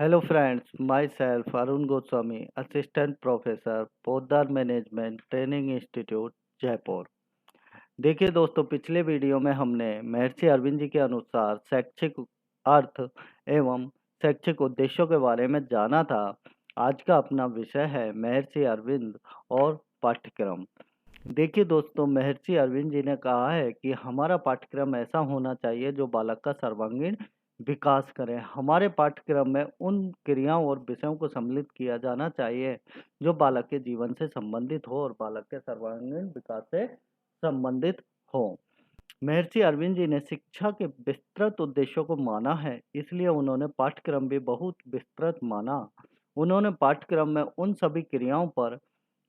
Hello friends, myself Arun Goswami, Assistant Professor, Poddar management training institute Jaipur. देखिए दोस्तों, पिछले video में हमने महर्षि अरविंद जी के अनुसार शैक्षिक अर्थ एवं शैक्षिक उद्देश्यों के बारे में जाना था। आज का अपना विषय है महर्षि अरविंद और पाठ्यक्रम। देखिए दोस्तों, महर्षि अरविंद जी ने कहा है कि हमारा पाठ्यक्रम ऐसा होना चाहिए जो बालक का सर्वांगीण विकास करे। हमारे पाठ्यक्रम में उन क्रियाओं और विषयों को सम्मिलित किया जाना चाहिए जो बालक के जीवन से संबंधित हो और बालक के सर्वांगीण विकास से संबंधित हो। महर्षि अरविंद जी ने शिक्षा के विस्तृत उद्देश्यों को माना है, इसलिए उन्होंने पाठ्यक्रम भी बहुत विस्तृत माना। उन्होंने पाठ्यक्रम में उन सभी क्रियाओं पर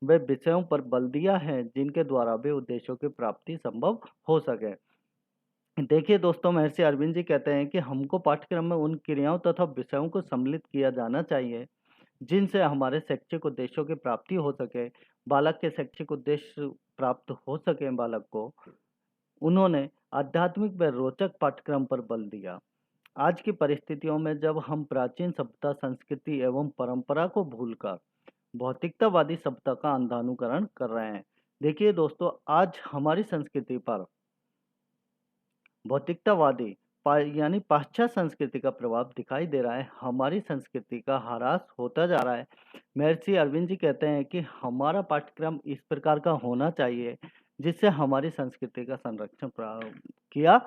वे विषयों पर बल दिया है जिनके द्वारा वे उद्देश्यों की प्राप्ति संभव हो सके। देखिए दोस्तों, महर्षि अरविंद जी कहते हैं कि हमको पाठ्यक्रम में उन क्रियाओं तथा विषयों को सम्मिलित किया जाना चाहिए जिनसे हमारे शैक्षिक उद्देश्यों की प्राप्ति हो सके, बालक के शैक्षिक उद्देश्य प्राप्त हो सके बालक को। उन्होंने आध्यात्मिक व रोचक पाठ्यक्रम पर बल दिया। आज की परिस्थितियों में जब हम प्राचीन सभ्यता, संस्कृति एवं परंपरा को भूलकर भौतिकतावादी सभ्यता का अंधानुकरण कर रहे हैं। देखिए दोस्तों, आज हमारी संस्कृति पर भौतिकतावादी यानी पाश्चात्य संस्कृति का प्रभाव दिखाई दे रहा है। हमारी संस्कृति का ह्रास होता जा रहा है। महर्षि अरविंद जी कहते हैं कि हमारा पाठ्यक्रम इस प्रकार का होना चाहिए जिससे हमारी संस्कृति का संरक्षण किया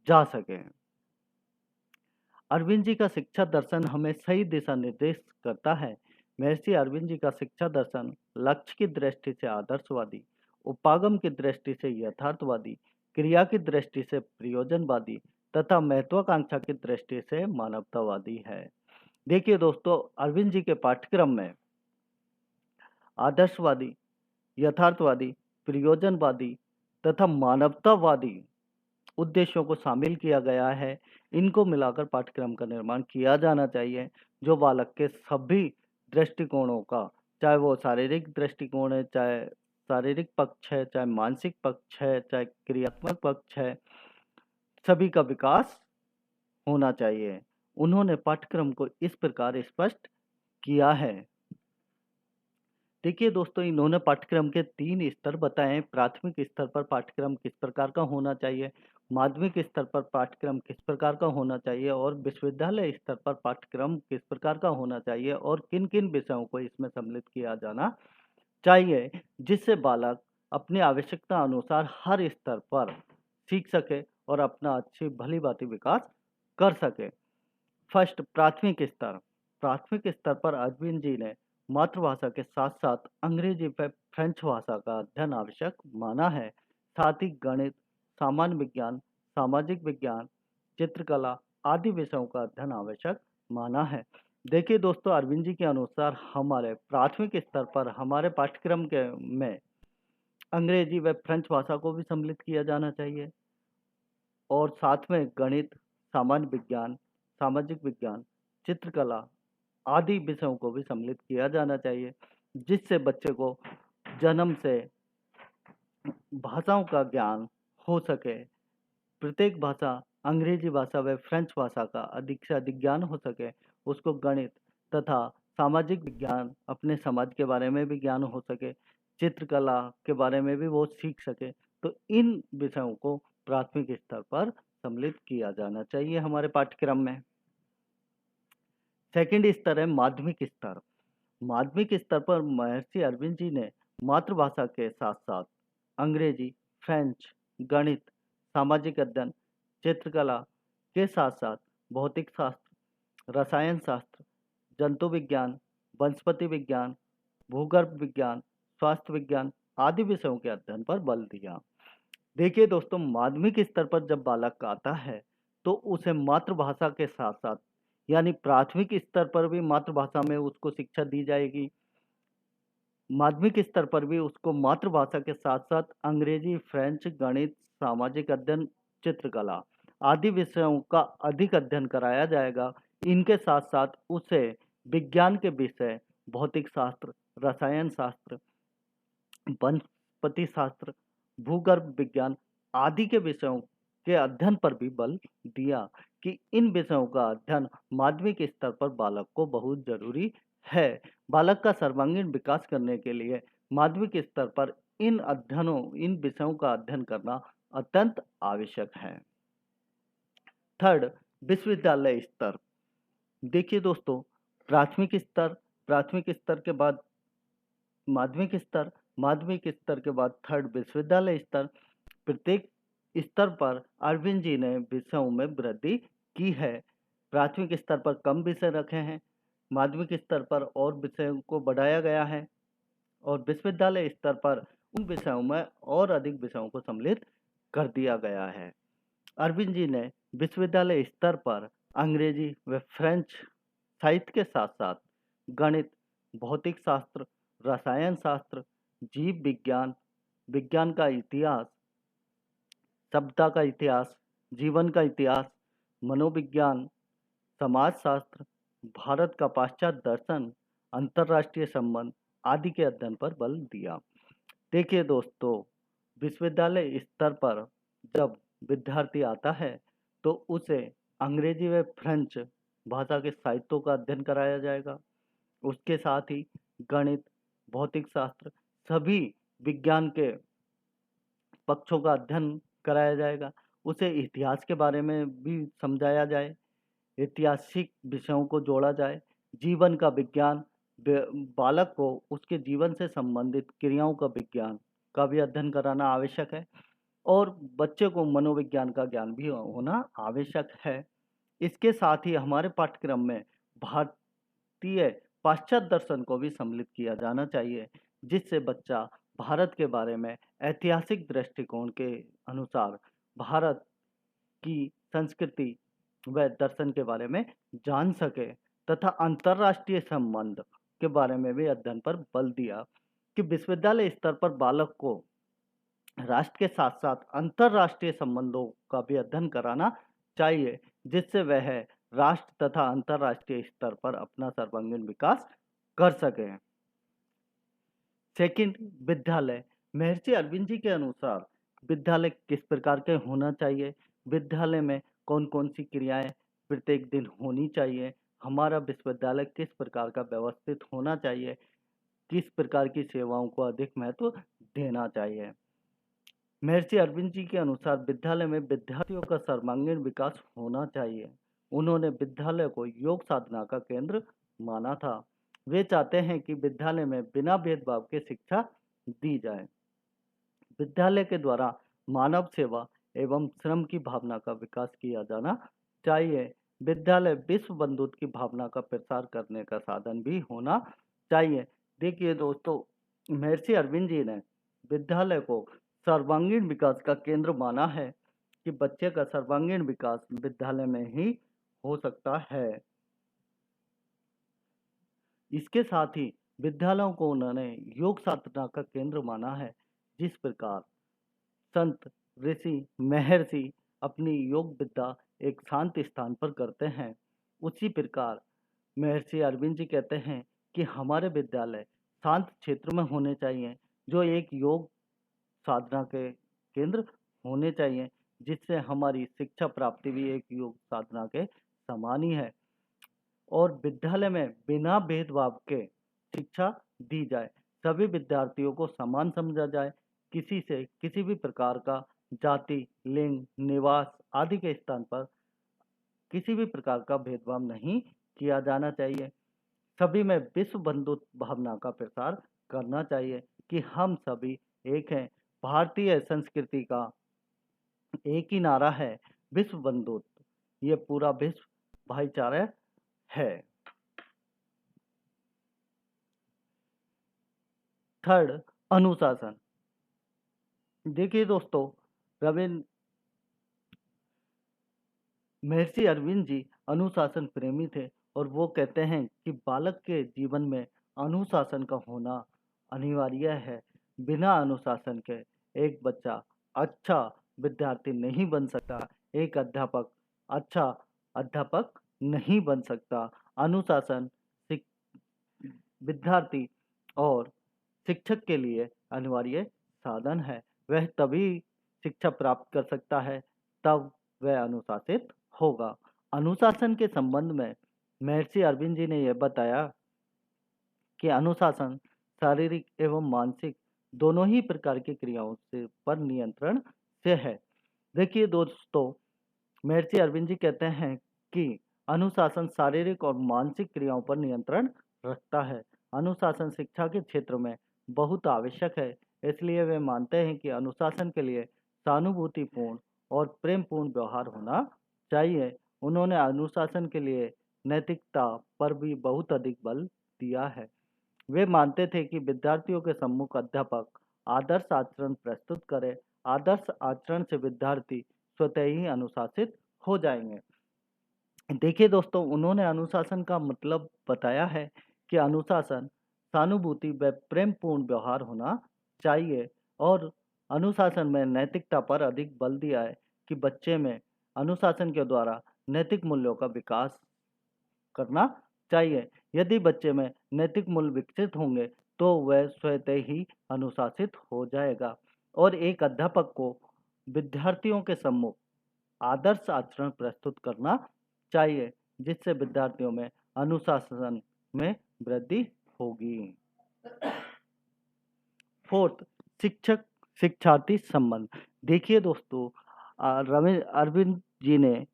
जा सके। अरविंद जी का शिक्षा दर्शन हमें सही दिशा निर्देश करता है। महर्षि अरविंद जी का शिक्षा दर्शन लक्ष्य की दृष्टि से आदर्शवादी, उपागम की दृष्टि से यथार्थवादी, क्रिया की दृष्टि से प्रयोजनवादी तथा महत्वाकांक्षा की दृष्टि से मानवतावादी है। देखिए दोस्तों, अरविंद जी के पाठ्यक्रम में आदर्शवादी, यथार्थवादी, प्रयोजनवादी तथा मानवतावादी उद्देश्यों को शामिल किया गया है। इनको मिलाकर पाठ्यक्रम का निर्माण किया जाना चाहिए जो बालक के सभी दृष्टिकोणों का, चाहे वो शारीरिक दृष्टिकोण है, चाहे शारीरिक पक्ष है, चाहे मानसिक पक्ष है, चाहे क्रियात्मक पक्ष है, सभी का विकास होना चाहिए। उन्होंने पाठ्यक्रम को इस प्रकार स्पष्ट किया है। देखिए दोस्तों, इन्होंने पाठ्यक्रम के 3 स्तर बताए हैं। प्राथमिक स्तर पर पाठ्यक्रम किस प्रकार का होना चाहिए, माध्यमिक स्तर पर पाठ्यक्रम किस प्रकार का होना चाहिए और विश्वविद्यालय स्तर पर पाठ्यक्रम किस प्रकार का होना चाहिए और किन किन विषयों को इसमें सम्मिलित किया जाना चाहिए जिससे बालक अपनी आवश्यकता अनुसार हर स्तर पर सीख सके और अपना अच्छी भली भांति विकास कर सके। फर्स्ट, प्राथमिक स्तर। प्राथमिक स्तर पर अरविंद जी ने मातृभाषा के साथ साथ अंग्रेजी व फ्रेंच भाषा का अध्ययन आवश्यक माना है। साथ ही गणित, सामान्य विज्ञान, सामाजिक विज्ञान, चित्रकला आदि विषयों का अध्ययन आवश्यक माना है। देखिए दोस्तों, अरविंद जी के अनुसार हमारे प्राथमिक स्तर पर हमारे पाठ्यक्रम के में अंग्रेजी व फ्रेंच भाषा को भी सम्मिलित किया जाना चाहिए और साथ में गणित, सामान्य विज्ञान, सामाजिक विज्ञान, चित्रकला आदि विषयों को भी सम्मिलित किया जाना चाहिए जिससे बच्चे को जन्म से भाषाओं का ज्ञान हो सके। प्रत्येक भाषा, अंग्रेजी भाषा व फ्रेंच भाषा का अधिक से अधिक ज्ञान हो सके। उसको गणित तथा सामाजिक विज्ञान, अपने समाज के बारे में भी ज्ञान हो सके, चित्रकला के बारे में भी वो सीख सके। तो इन विषयों को प्राथमिक स्तर पर सम्मिलित किया जाना चाहिए हमारे पाठ्यक्रम में। सेकंड स्तर है माध्यमिक स्तर। माध्यमिक स्तर पर महर्षि अरविंद जी ने मातृभाषा के साथ साथ अंग्रेजी, फ्रेंच, गणित, सामाजिक अध्ययन, चित्रकला के साथ साथ भौतिक शास्त्र, रसायन शास्त्र, जंतु विज्ञान, वनस्पति विज्ञान, भूगर्भ विज्ञान, स्वास्थ्य विज्ञान आदि विषयों के अध्ययन पर बल दिया। देखिए दोस्तों, माध्यमिक स्तर पर जब बालक आता है तो उसे मातृभाषा के साथ साथ यानी प्राथमिक स्तर पर भी मातृभाषा में उसको शिक्षा दी जाएगी। माध्यमिक स्तर पर भी उसको मातृभाषा के साथ साथ अंग्रेजी, फ्रेंच, गणित, सामाजिक अध्ययन, चित्रकला आदि विषयों का अधिक अध्ययन कराया जाएगा। इनके साथ साथ उसे विज्ञान के विषय भौतिक शास्त्र, रसायन शास्त्र, वनस्पति शास्त्र, भूगर्भ विज्ञान आदि के विषयों के अध्ययन पर भी बल दिया कि इन विषयों का अध्ययन माध्यमिक स्तर पर बालक को बहुत जरूरी है। बालक का सर्वांगीण विकास करने के लिए माध्यमिक स्तर पर इन विषयों का अध्ययन करना अत्यंत आवश्यक है। थर्ड, विश्वविद्यालय स्तर। देखिए दोस्तों, प्राथमिक स्तर के बाद माध्यमिक स्तर के बाद थर्ड विश्वविद्यालय स्तर। प्रत्येक स्तर पर अरविंद जी ने विषयों में वृद्धि की है। प्राथमिक स्तर पर कम विषय रखे हैं, माध्यमिक स्तर पर और विषयों को बढ़ाया गया है और विश्वविद्यालय स्तर पर उन विषयों में और अधिक विषयों को सम्मिलित कर दिया गया है। अरविंद जी ने विश्वविद्यालय स्तर पर अंग्रेजी व फ्रेंच साहित्य के साथ साथ गणित, भौतिक शास्त्र, रसायन शास्त्र, जीव विज्ञान, विज्ञान का इतिहास, सभ्यता का इतिहास, जीवन का इतिहास, मनोविज्ञान, समाजशास्त्र, भारत का पाश्चात्य दर्शन, अंतर्राष्ट्रीय संबंध आदि के अध्ययन पर बल दिया। देखिए दोस्तों, विश्वविद्यालय स्तर पर जब विद्यार्थी आता है तो उसे अंग्रेजी व फ्रेंच भाषा के साहित्यों का अध्ययन कराया जाएगा। उसके साथ ही गणित, भौतिक शास्त्र, सभी विज्ञान के पक्षों का अध्ययन कराया जाएगा। उसे इतिहास के बारे में भी समझाया जाए, ऐतिहासिक विषयों को जोड़ा जाए, जीवन का विज्ञान, बालक को उसके जीवन से संबंधित क्रियाओं का विज्ञान का भी अध्ययन कराना आवश्यक है और बच्चे को मनोविज्ञान का ज्ञान भी होना आवश्यक है। इसके साथ ही हमारे पाठ्यक्रम में भारतीय पाश्चात्य दर्शन को भी सम्मिलित किया जाना चाहिए, जिससे बच्चा भारत के बारे में ऐतिहासिक दृष्टिकोण के अनुसार भारत की संस्कृति व दर्शन के बारे में जान सके तथा अंतर्राष्ट्रीय संबंध के बारे में भी अध्ययन पर बल दिया कि विश्वविद्यालय स्तर पर बालक को राष्ट्र के साथ साथ अंतर्राष्ट्रीय संबंधों का भी अध्ययन कराना चाहिए, जिससे वह राष्ट्र तथा अंतर्राष्ट्रीय स्तर पर अपना सर्वांगीण विकास कर सके। सेकंड, विद्यालय। महर्षि अरविंद जी के अनुसार विद्यालय किस प्रकार के होना चाहिए, विद्यालय में कौन कौन सी क्रियाएं प्रत्येक दिन होनी चाहिए, हमारा विश्वविद्यालय किस प्रकार का व्यवस्थित होना चाहिए, किस प्रकार की सेवाओं को अधिक महत्व देना चाहिए। महर्षि अरविंद जी के अनुसार विद्यालय में विद्यार्थियों का सर्वांगीण विकास होना चाहिए। उन्होंने विद्यालय को योग साधना का केंद्र माना था। वे चाहते हैं कि विद्यालय में बिना भेदभाव के शिक्षा दी जाए। विद्यालय के द्वारा मानव सेवा एवं श्रम की भावना का विकास किया जाना चाहिए। विद्यालय विश्व बंधुत्व की भावना का प्रसार करने का साधन भी होना चाहिए। देखिए दोस्तों, महर्षि अरविंद जी ने विद्यालय को सर्वांगीण विकास का केंद्र माना है कि बच्चे का सर्वांगीण विकास विद्यालय में ही हो सकता है। इसके साथ ही विद्यालयों को उन्होंने योग साधना का केंद्र माना है। जिस प्रकार संत, ऋषि, महर्षि अपनी योग विद्या एक शांत स्थान पर करते हैं, उसी प्रकार महर्षि अरविंद जी कहते हैं कि हमारे विद्यालय शांत क्षेत्र में होने चाहिए, जो एक योग साधना के केंद्र होने चाहिए, जिससे हमारी शिक्षा प्राप्ति भी एक योग साधना के समान ही है। और विद्यालय में बिना भेदभाव के शिक्षा दी जाए, सभी विद्यार्थियों को समान समझा जाए, किसी से किसी भी प्रकार का जाति, लिंग, निवास आदि के स्थान पर किसी भी प्रकार का भेदभाव नहीं किया जाना चाहिए। सभी में विश्व बंधुत्व भावना का प्रसार करना चाहिए कि हम सभी एक हैं। भारतीय संस्कृति का एक ही नारा है, विश्व बंधुत्व। ये पूरा विश्व भाईचारा है। थर्ड, अनुशासन। देखिए दोस्तों, महर्षि अरविंद जी अनुशासन प्रेमी थे और वो कहते हैं कि बालक के जीवन में अनुशासन का होना अनिवार्य है। बिना अनुशासन के एक बच्चा अच्छा विद्यार्थी नहीं बन सकता, एक अध्यापक अच्छा अध्यापक नहीं बन सकता। अनुशासन विद्यार्थी और शिक्षक के लिए अनिवार्य साधन है। वह तभी शिक्षा प्राप्त कर सकता है तब वह अनुशासित होगा। अनुशासन के संबंध में महर्षि अरविंद जी ने यह बताया कि अनुशासन शारीरिक एवं मानसिक दोनों ही प्रकार की क्रियाओं से पर नियंत्रण से है। देखिए दोस्तों, महर्षि अरविंद जी कहते हैं कि अनुशासन शारीरिक और मानसिक क्रियाओं पर नियंत्रण रखता है। अनुशासन शिक्षा के क्षेत्र में बहुत आवश्यक है, इसलिए वे मानते हैं कि अनुशासन के लिए सहानुभूतिपूर्ण और प्रेमपूर्ण व्यवहार होना चाहिए। उन्होंने अनुशासन के लिए नैतिकता पर भी बहुत अधिक बल दिया है। वे मानते थे कि विद्यार्थियों के सम्मुख अध्यापक आदर्श आचरण प्रस्तुत करें। आदर्श आचरण से विद्यार्थी स्वतः ही अनुशासित हो जाएंगे। देखिए दोस्तों, उन्होंने अनुशासन का मतलब बताया है कि अनुशासन सहानुभूति व प्रेमपूर्ण व्यवहार होना चाहिए, और अनुशासन में नैतिकता पर अधिक बल दिया है कि बच्चे में अनुशासन के द्वारा नैतिक मूल्यों का विकास करना चाहिए। यदि बच्चे में नैतिक मूल्य विकसित होंगे तो वह स्वतः ही अनुशासित हो जाएगा। और एक अध्यापक को विद्यार्थियों के सम्मुख आदर्श आचरण प्रस्तुत करना चाहिए, जिससे विद्यार्थियों में अनुशासन में वृद्धि होगी। फोर्थ, शिक्षक शिक्षार्थी संबंध। देखिए दोस्तों, अरविंद जी ने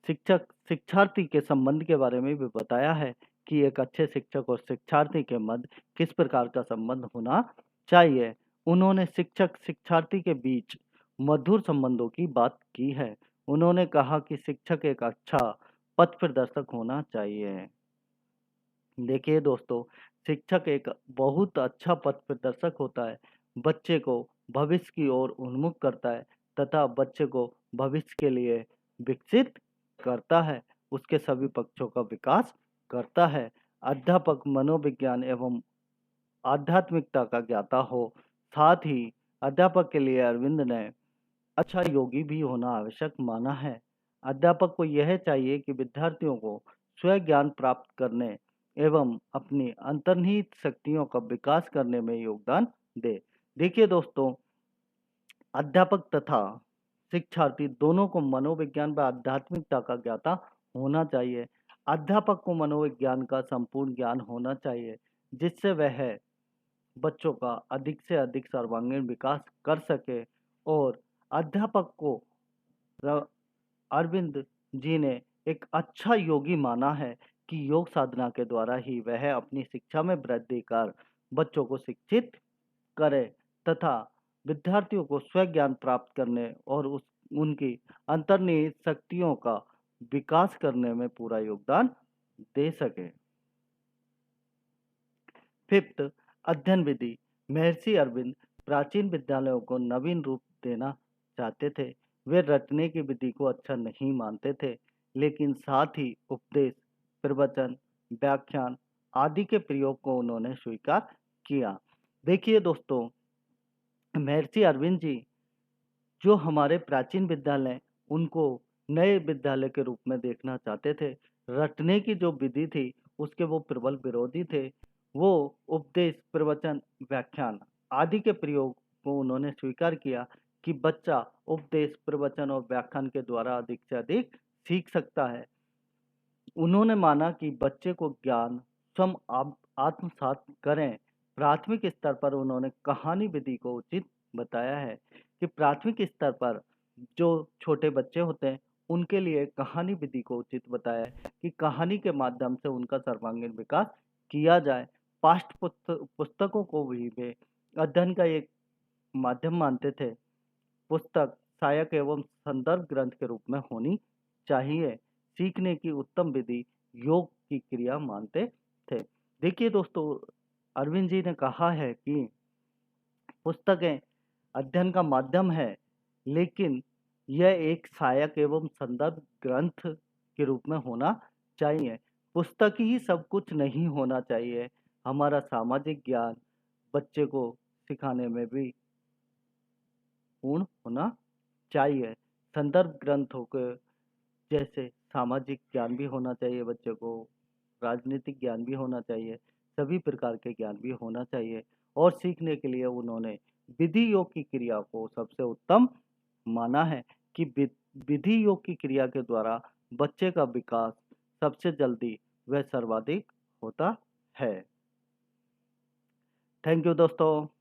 शिक्षक शिक्षार्थी के संबंध के बारे में भी बताया है कि एक अच्छे शिक्षक और शिक्षार्थी के मध्य किस प्रकार का संबंध होना चाहिए। उन्होंने शिक्षक शिक्षार्थी के बीच मधुर संबंधों की बात की है। उन्होंने कहा कि शिक्षक एक अच्छा पथ प्रदर्शक होना चाहिए। देखिए दोस्तों, शिक्षक एक बहुत अच्छा पथ प्रदर्शक होता है। बच्चे को भविष्य की ओर उन्मुख करता है तथा बच्चे को भविष्य के लिए विकसित करता है, उसके सभी पक्षों का विकास करता है। अध्यापक मनोविज्ञान एवं आध्यात्मिकता का ज्ञाता हो। साथ ही अध्यापक के लिए अरविंद ने अच्छा योगी भी होना आवश्यक माना है। अध्यापक को यह चाहिए कि विद्यार्थियों को स्व ज्ञान प्राप्त करने एवं अपनी अंतर्निहित शक्तियों का विकास करने में योगदान दे। देखिए दोस्तों, अध्यापक तथा शिक्षार्थी दोनों को मनोविज्ञान व आध्यात्मिकता का ज्ञाता होना चाहिए। अध्यापक को मनोविज्ञान का संपूर्ण ज्ञान होना चाहिए, जिससे वह बच्चों का अधिक से अधिक सर्वांगीण विकास कर सके। और अध्यापक को अरविंद जी ने एक अच्छा योगी माना है कि योग साधना के द्वारा ही वह अपनी शिक्षा में वृद्धि कर बच्चों को शिक्षित करे तथा विद्यार्थियों को स्व ज्ञान प्राप्त करने और उनकी अंतर्निहित शक्तियों का विकास करने में पूरा योगदान दे सके। फिफ्थ, अध्ययन विधि। महर्षि अरविंद प्राचीन विद्यालयों को नवीन रूप देना चाहते थे। वे रटने की विधि को अच्छा नहीं मानते थे, लेकिन साथ ही उपदेश, प्रवचन, व्याख्यान आदि के प्रयोग को उन्होंने स्वीकार किया। देखिए दोस्तों, महर्षि अरविंद जी जो हमारे प्राचीन विद्यालय उनको नए विद्यालय के रूप में देखना चाहते थे। रटने की जो विधि थी उसके वो प्रबल विरोधी थे। वो उपदेश, प्रवचन, व्याख्यान आदि के प्रयोग को उन्होंने स्वीकार किया कि बच्चा उपदेश, प्रवचन और व्याख्यान के द्वारा अधिक से अधिक सीख सकता है। उन्होंने माना कि बच्चे को ज्ञान स्वयं आत्मसात करें। प्राथमिक स्तर पर उन्होंने कहानी विधि को उचित बताया है कि प्राथमिक स्तर पर जो छोटे बच्चे होते हैं उनके लिए कहानी विधि को उचित बताया है कि कहानी के माध्यम से उनका सर्वांगीण विकास किया जाए। पाठ्य पुस्तकों को भी वे अध्ययन का एक माध्यम मानते थे। पुस्तक सहायक एवं संदर्भ ग्रंथ के रूप में होनी चाहिए। सीखने की उत्तम विधि योग की क्रिया मानते थे। देखिए दोस्तों, अरविंद जी ने कहा है कि पुस्तकें अध्ययन का माध्यम है, लेकिन यह एक सहायक एवं संदर्भ ग्रंथ के रूप में होना चाहिए। पुस्तक ही सब कुछ नहीं होना चाहिए। हमारा सामाजिक ज्ञान बच्चे को सिखाने में भी पूर्ण होना चाहिए। संदर्भ ग्रंथों के जैसे सामाजिक ज्ञान भी होना चाहिए बच्चे को, राजनीतिक ज्ञान भी होना चाहिए, सभी प्रकार के ज्ञान भी होना चाहिए। और सीखने के लिए उन्होंने विधि योग की क्रिया को सबसे उत्तम माना है कि विधि योग की क्रिया के द्वारा बच्चे का विकास सबसे जल्दी व सर्वाधिक होता है। थैंक यू दोस्तों।